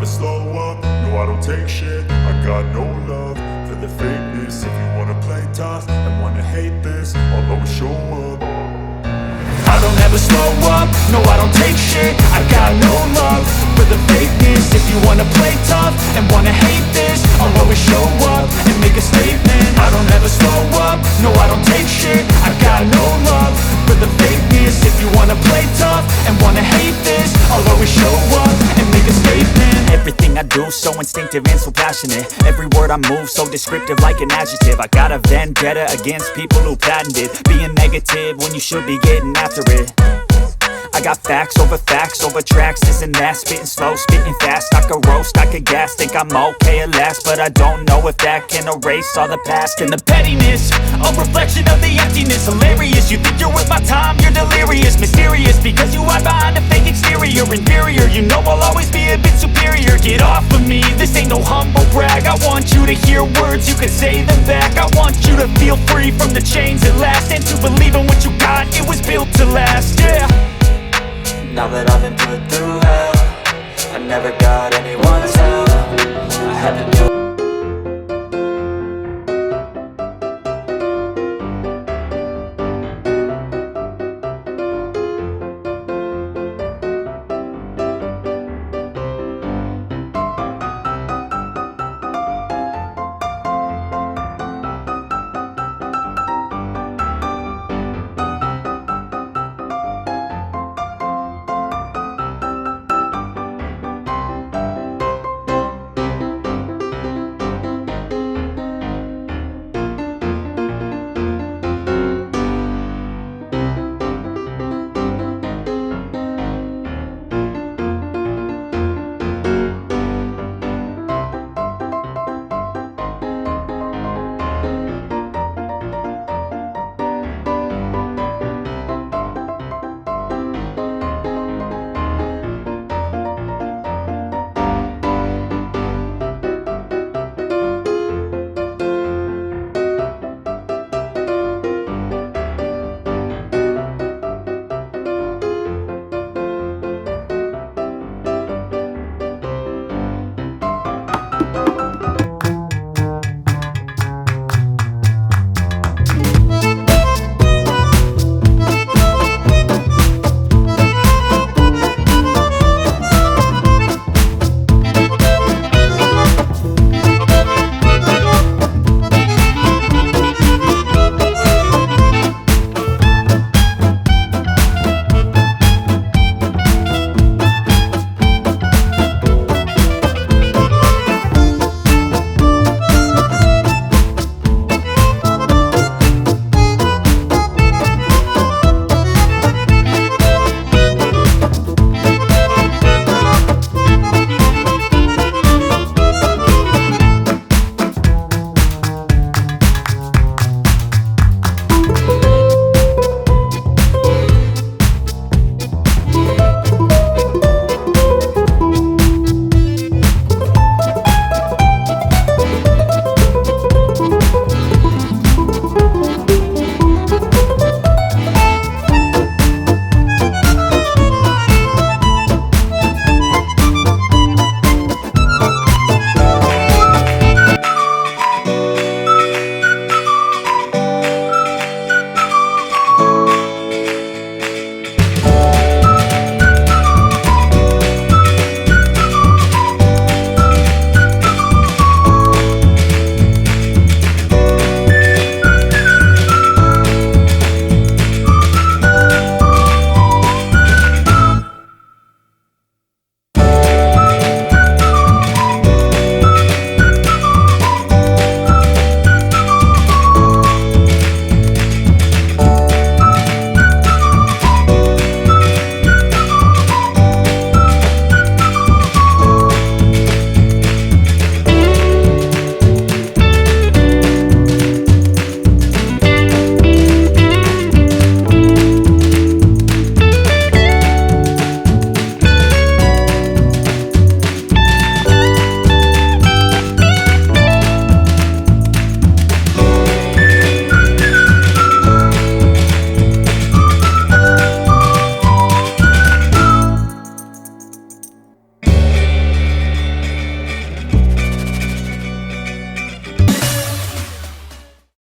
slow up, no I don't take shit. I got no love for the fakeness. If you wanna play tough and wanna hate this, I'll always show up. I don't ever slow up, no I don't take shit. I got no love for the fakeness. If you wanna play tough and wanna hate this, I'll always show up and make a statement. I don't ever slow up, no I don't take shit. I got no love for the fakeness. If you wanna play tough and wanna hate this, I'll always show up and make a statement. Everything I do so instinctive and so passionate. Every word I move so descriptive like an adjective. I got a vendetta against people who patented being negative when you should be getting after it. I got facts over tracks, this and that. Spitting slow, spitting fast, I could roast, I could gas. Think I'm okay at last, but I don't know if that can erase all the past. And the pettiness, a reflection of the emptiness. Hilarious, you think you're worth my time, you're delirious. Mysterious, because you hide behind a fake exterior. Inferior, you know I'll always be a bit superior. Get off of me, this ain't no humble brag. I want you to hear words, you can say them back. I want you to feel free from the chains at last, and to believe in what you got, it was built to last, yeah. Now that I've been put through hell, I never got anyone's help. I had to